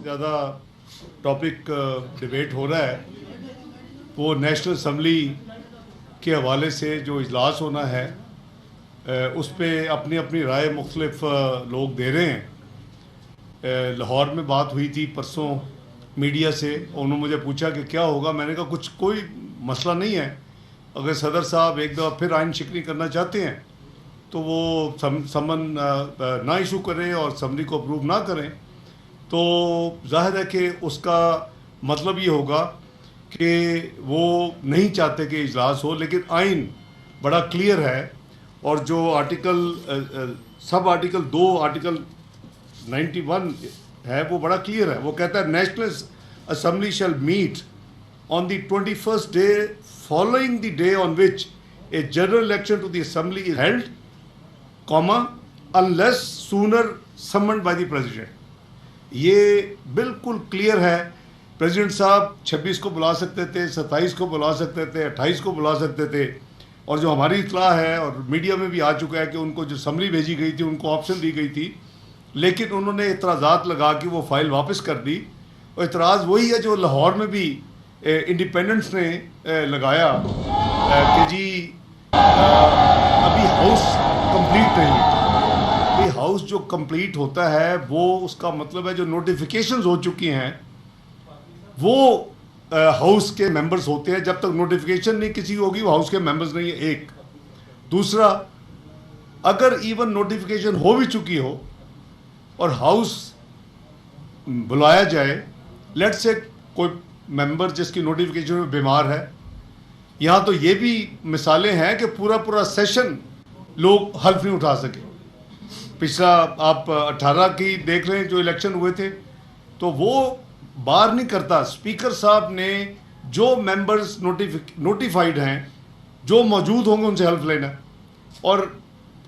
ज़्यादा topic debate हो रहा है वो नेशनल असम्बली के हवाले से जो इजलास होना है उस पर अपनी अपनी राय मुख्तलिफ लोग दे रहे हैं। लाहौर में बात हुई थी परसों मीडिया से, उन्होंने मुझे पूछा कि क्या होगा। मैंने कहा कुछ कोई मसला नहीं है, अगर सदर साहब एक दफ़ा फिर आइन शिकनी करना चाहते हैं तो वो समन ना इशू करें और असम्बली को अप्रूव ना करें, तो जाहिर है कि उसका मतलब ये होगा कि वो नहीं चाहते कि इजलास हो। लेकिन आइन बड़ा क्लियर है और जो सब आर्टिकल 2 आर्टिकल 91 है वो बड़ा क्लियर है। वो कहता है national assembly shall meet on the 21st day following the day on which a general election to the assembly is held, unless sooner summoned by the president. ये बिल्कुल clear है। प्रेसिडेंट साहब 26 को बुला सकते थे, 27 को बुला सकते थे, 28 को बुला सकते थे, और जो हमारी इत्तला है और मीडिया में भी आ चुका है कि उनको जो असम्बली भेजी गई थी उनको ऑप्शन दी गई थी, लेकिन उन्होंने इतराज़ात लगा के वो फाइल वापस कर दी। और इतराज़ वही है जो लाहौर में भी इंडिपेंडेंस ने लगाया कि जी अभी हाउस कंप्लीट नहीं है। हाउस जो कंप्लीट होता है वो उसका मतलब है जो नोटिफिकेशंस हो चुकी हैं वो हाउस के मेंबर्स होते हैं। जब तक नोटिफिकेशन नहीं किसी होगी वो हाउस के मेंबर्स नहीं है, एक। दूसरा, अगर इवन नोटिफिकेशन हो भी चुकी हो और हाउस बुलाया जाए, लेट्स से कोई मेंबर जिसकी नोटिफिकेशन में बीमार है, यहाँ तो ये भी मिसालें हैं कि पूरा पूरा सेशन लोग हल्फ नहीं उठा सके। पिछला आप 18 की देख लें जो इलेक्शन हुए थे, तो वो बार नहीं करता। स्पीकर साहब ने जो मेंबर्स नोटिफाइड हैं, जो मौजूद होंगे, उनसे हल्फ लेना। और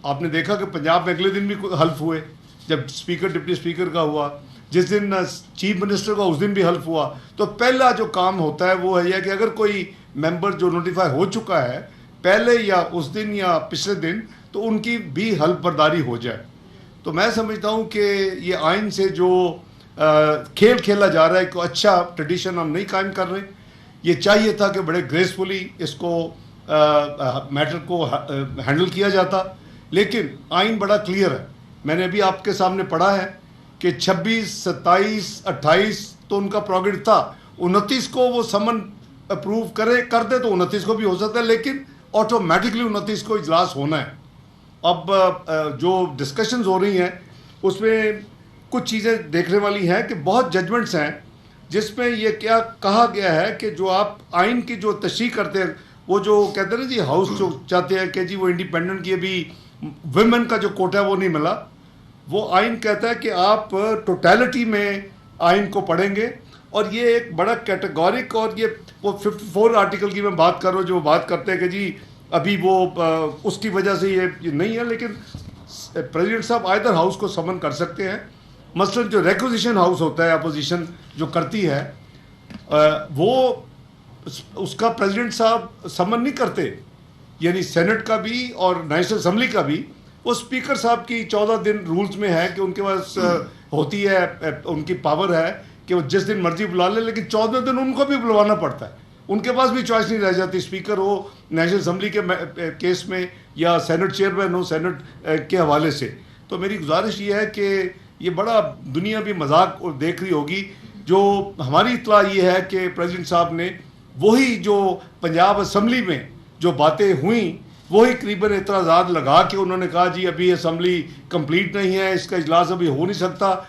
आपने देखा कि पंजाब में अगले दिन भी हल्फ हुए, जब स्पीकर डिप्टी स्पीकर का हुआ, जिस दिन चीफ मिनिस्टर का उस दिन भी हल्फ हुआ। तो पहला जो काम होता है वो है कि अगर कोई मेंबर जो नोटिफाई हो चुका है पहले या उस दिन या पिछले दिन, तो उनकी भी हल्फ बर्दारी हो जाए। तो मैं समझता हूँ कि ये आइन से जो खेल खेला जा रहा है, एक अच्छा ट्रेडिशन हम नहीं कायम कर रहे। ये चाहिए था कि बड़े ग्रेसफुली इसको मैटर को हैंडल किया जाता, लेकिन आइन बड़ा क्लियर है। मैंने अभी आपके सामने पढ़ा है कि 26, 27, 28 तो उनका प्रोग्रेस था, 29 को वो समन अप्रूव कर दे तो 29 को भी हो सकता है, लेकिन ऑटोमेटिकली 29 को इजलास होना है। अब जो डिस्कशंस हो रही हैं उसमें कुछ चीज़ें देखने वाली हैं कि बहुत जजमेंट्स हैं जिसमें ये क्या कहा गया है कि जो आप आइन की जो तशरीह करते हैं, वो जो कहते हैं ना जी हाउस जो चाहते हैं कि जी वो इंडिपेंडेंट की भी वुमेन का जो कोटा है वो नहीं मिला। वो आइन कहता है कि आप टोटलिटी में आइन को पढ़ेंगे, और ये एक बड़ा कैटेगोरिक, और ये वो 54 आर्टिकल की मैं बात कर रहा हूँ जो बात करते हैं कि जी अभी वो उसकी वजह से ये नहीं है। लेकिन प्रेसिडेंट साहब आइदर हाउस को समन कर सकते हैं। मसलन जो रिक्विजिशन हाउस होता है अपोजिशन जो करती है, वो उसका प्रेसिडेंट साहब समन नहीं करते, यानी सेनेट का भी और नेशनल असम्बली का भी। वो स्पीकर साहब की 14 दिन रूल्स में है कि उनके पास होती है, उनकी पावर है कि वो जिस दिन मर्जी बुला ले, लेकिन 14 दिन उनको भी बुलवाना पड़ता है। उनके पास भी चॉइस नहीं रह जाती, स्पीकर हो नेशनल असम्बली के केस में या सेनेट चेयरमैन हो सेनेट के हवाले से। तो मेरी गुजारिश ये है कि ये बड़ा दुनिया भी मजाक देख रही होगी। जो हमारी इत्तला ये है कि प्रेसिडेंट साहब ने वही जो पंजाब असम्बली में जो बातें हुई वही करीबन एतराज़ात लगा के उन्होंने कहा जी अभी असम्बली कंप्लीट नहीं है, इसका इजलास अभी हो नहीं सकता।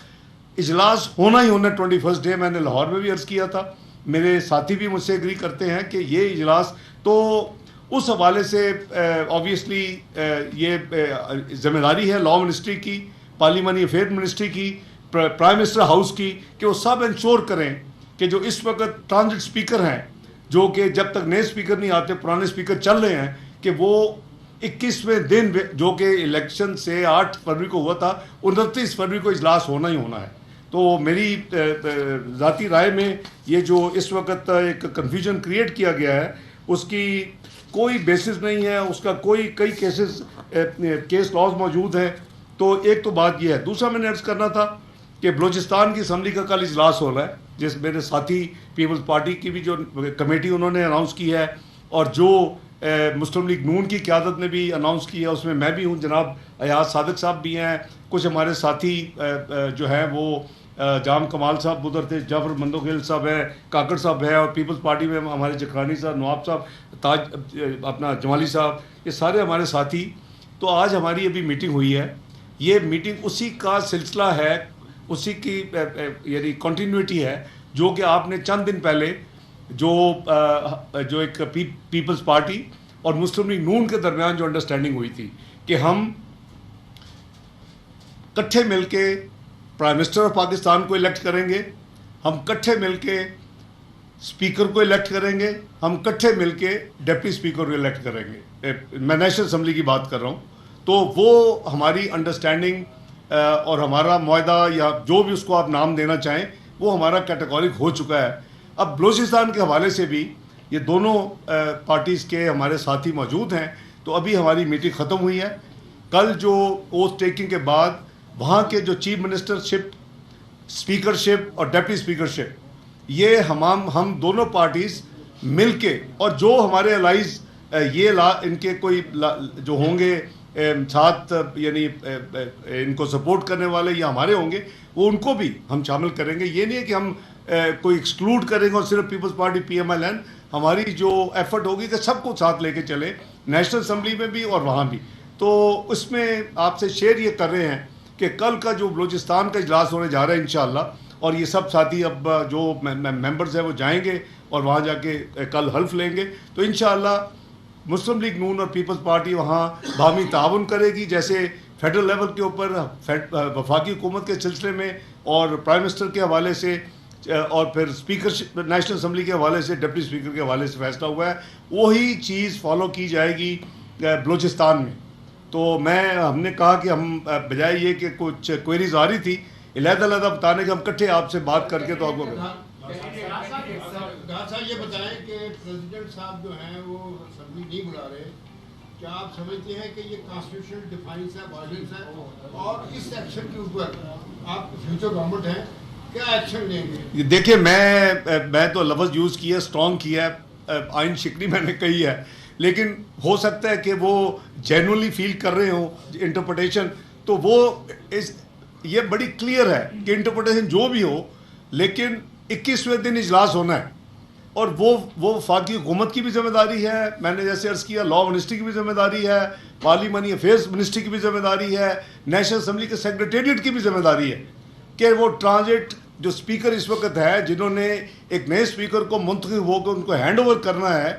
इजलास होना ही होना 21st डे। मैंने लाहौर में भी अर्ज़ किया था, मेरे साथी भी मुझसे एग्री करते हैं कि ये इजलास, तो उस हवाले से ऑब्वियसली ये जिम्मेदारी है लॉ मिनिस्ट्री की, पार्लियामानी अफेयर मिनिस्ट्री की, प्राइम मिनिस्टर हाउस की, कि वो सब इंश्योर करें कि जो इस वक्त ट्रांजिट स्पीकर हैं, जो कि जब तक नए स्पीकर नहीं आते पुराने स्पीकर चल रहे हैं, कि वो 21वें दिन जो कि इलेक्शन से 8 फरवरी को हुआ था, 29 फरवरी को इजलास होना ही होना है। तो मेरी ज़ाती राय में ये जो इस वक्त एक कन्फ्यूजन क्रिएट किया गया है उसकी कोई बेसिस नहीं है, उसका कई केस लॉज मौजूद हैं। तो एक तो बात ये है। दूसरा मैंने अर्ज़ करना था कि बलूचिस्तान की असम्बली का कल इजलास हो रहा है, जिस मेरे साथी पीपल्स पार्टी की भी जो कमेटी उन्होंने अनाउंस की है और जो मुस्लिम लीग नून की क़यादत ने भी अनाउंस किया है, उसमें मैं भी हूँ, जनाब अयाज सादिक साहब भी हैं, कुछ हमारे साथी जो हैं वो जाम कमाल साहब उधर थे, जाफर मंदोखेल साहब हैं, काकड़ साहब है, और पीपल्स पार्टी में हमारे जखरानी साहब, नवाब साहब, ताज अपना जमाली साहब, ये सारे हमारे साथी। तो आज हमारी अभी मीटिंग हुई है, ये मीटिंग उसी का सिलसिला है, उसी की यानी कंटिन्यूटी है जो कि आपने चंद दिन पहले जो एक पीपल्स पार्टी और मुस्लिम लीग नून के दरमियान जो अंडरस्टैंडिंग हुई थी कि हम इकट्ठे मिलके प्राइम मिनिस्टर ऑफ पाकिस्तान को इलेक्ट करेंगे, हम इकट्ठे मिलके स्पीकर को इलेक्ट करेंगे, हम इकट्ठे मिलके डिप्टी स्पीकर को इलेक्ट करेंगे। मैं नेशनल असम्बली की बात कर रहा हूँ। तो वो हमारी अंडरस्टैंडिंग और हमारा मुआहदा या जो भी उसको आप नाम देना चाहें, वो हमारा कैटेगोरिक हो चुका है। अब बलूचिस्तान के हवाले से भी ये दोनों पार्टीज़ के हमारे साथी मौजूद हैं। तो अभी हमारी मीटिंग ख़त्म हुई है। कल जो ओथ टेकिंग के बाद वहाँ के जो चीफ मिनिस्टरशिप, स्पीकरशिप और डिप्टी स्पीकरशिप, ये हम दोनों पार्टीज़ मिलके, और जो हमारे अलाइज इनके कोई जो होंगे साथ, यानी इनको सपोर्ट करने वाले या हमारे होंगे, वो उनको भी हम शामिल करेंगे। ये नहीं है कि हम कोई एक्सक्लूड करेंगे और सिर्फ पीपल्स पार्टी PMLN, हमारी जो एफर्ट होगी कि सबको साथ लेके चले, नेशनल असम्बली में भी और वहाँ भी। तो उसमें आपसे शेयर ये कर रहे हैं कि कल का जो बलूचिस्तान का इजलास होने जा रहा है इंशाअल्लाह, और ये सब साथी अब जो मेंबर्स हैं वो जाएंगे और वहाँ जाके कल हल्फ लेंगे। तो इंशाअल्लाह मुस्लिम लीग नून और पीपल्स पार्टी वहाँ बाहमी ताउन करेगी, जैसे फेडरल लेवल के ऊपर वफाकी हुकूमत के सिलसिले में और प्राइम मिनिस्टर के हवाले से और फिर स्पीकर नेशनल असम्बली के हवाले से, डिप्टी स्पीकर के हवाले से फैसला हुआ है, वही चीज़ फॉलो की जाएगी बलूचिस्तान में। तो हमने कहा कि हम बजाय ये कि कुछ क्वेरीज आ रही थी अलग-अलग बताने के, हम इकट्ठे आपसे बात करके तो आपको साहब ये बताएं कि प्रेसिडेंट साहब जो हैं वो असेंबली नहीं बुला रहे, क्या आप समझते हैं कि ये कॉन्स्टिट्यूशनल डिफाइंस है, वायलेंस है, और इस एक्शन के ऊपर आप फ्यूचर गवर्नमेंट हैं, क्या एक्शन लेंगे? देखिए, मैं तो लफ्ज़ यूज़ किया, स्ट्रॉन्ग किया है, आइन शिकनी मैंने कही है, लेकिन हो सकता है कि वो जेन्युइनली फील कर रहे हो इंटरप्रिटेशन, तो वो ये बड़ी क्लियर है कि इंटरप्रिटेशन जो भी हो, लेकिन 21वें दिन इजलास होना है, और वो वफाकी हुकूमत की भी जिम्मेदारी है, मैंने जैसे अर्ज़ किया लॉ मिनिस्ट्री की भी जिम्मेदारी है, पार्लिमानी अफेयर्स मिनिस्ट्री की भी जिम्मेदारी है, नेशनल असम्बली के सेक्रेटेरिएट की भी जिम्मेदारी है कि वो ट्रांजिट जो स्पीकर इस वक्त है, जिन्होंने एक नए स्पीकर को मुंतखब होकर उनको हैंड ओवर करना है,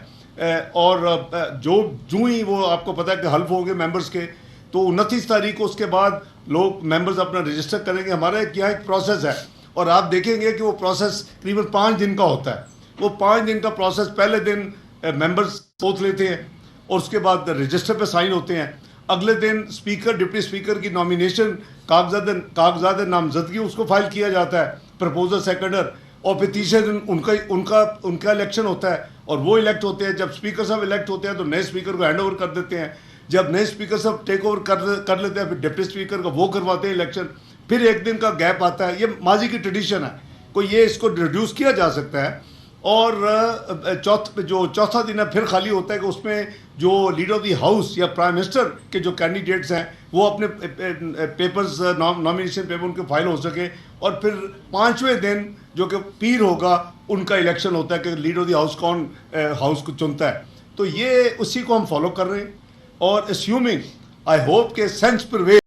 और जो ही वो आपको पता है कि हल्फ होंगे मेंबर्स के, तो 29 तारीख को उसके बाद लोग मेंबर्स अपना रजिस्टर करेंगे। हमारा यहाँ एक प्रोसेस है, और आप देखेंगे कि वो प्रोसेस करीबन 5 दिन का होता है। वो 5 दिन का प्रोसेस, पहले दिन मेंबर्स सोच लेते हैं और उसके बाद रजिस्टर पे साइन होते हैं, अगले दिन स्पीकर डिप्टी स्पीकर की नॉमिनेशन कागजात नामजदगी उसको फाइल किया जाता है, प्रपोजल सेकेंडर, और फिर तीसरे दिन उनका इलेक्शन होता है और वो इलेक्ट होते हैं। जब स्पीकर साहब इलेक्ट होते हैं तो नए स्पीकर को हैंड ओवर कर देते हैं, जब नए स्पीकर साहब टेक ओवर कर लेते हैं फिर डिप्टी स्पीकर का वो करवाते हैं इलेक्शन, फिर एक दिन का गैप आता है। ये माजी की ट्रेडिशन है, कोई ये इसको रिड्यूस किया जा सकता है। और जो चौथा दिन है फिर खाली होता है कि उसमें जो लीडर ऑफ द हाउस या प्राइम मिनिस्टर के जो कैंडिडेट्स हैं वो अपने पेपर्स, नॉमिनेशन पेपर उनके फाइल हो सके, और फिर 5वें दिन जो कि पीर होगा उनका इलेक्शन होता है कि लीडर ऑफ द हाउस कौन हाउस को चुनता है। तो ये उसी को हम फॉलो कर रहे हैं, और अस्यूमिंग आई होप के सेंस पर वे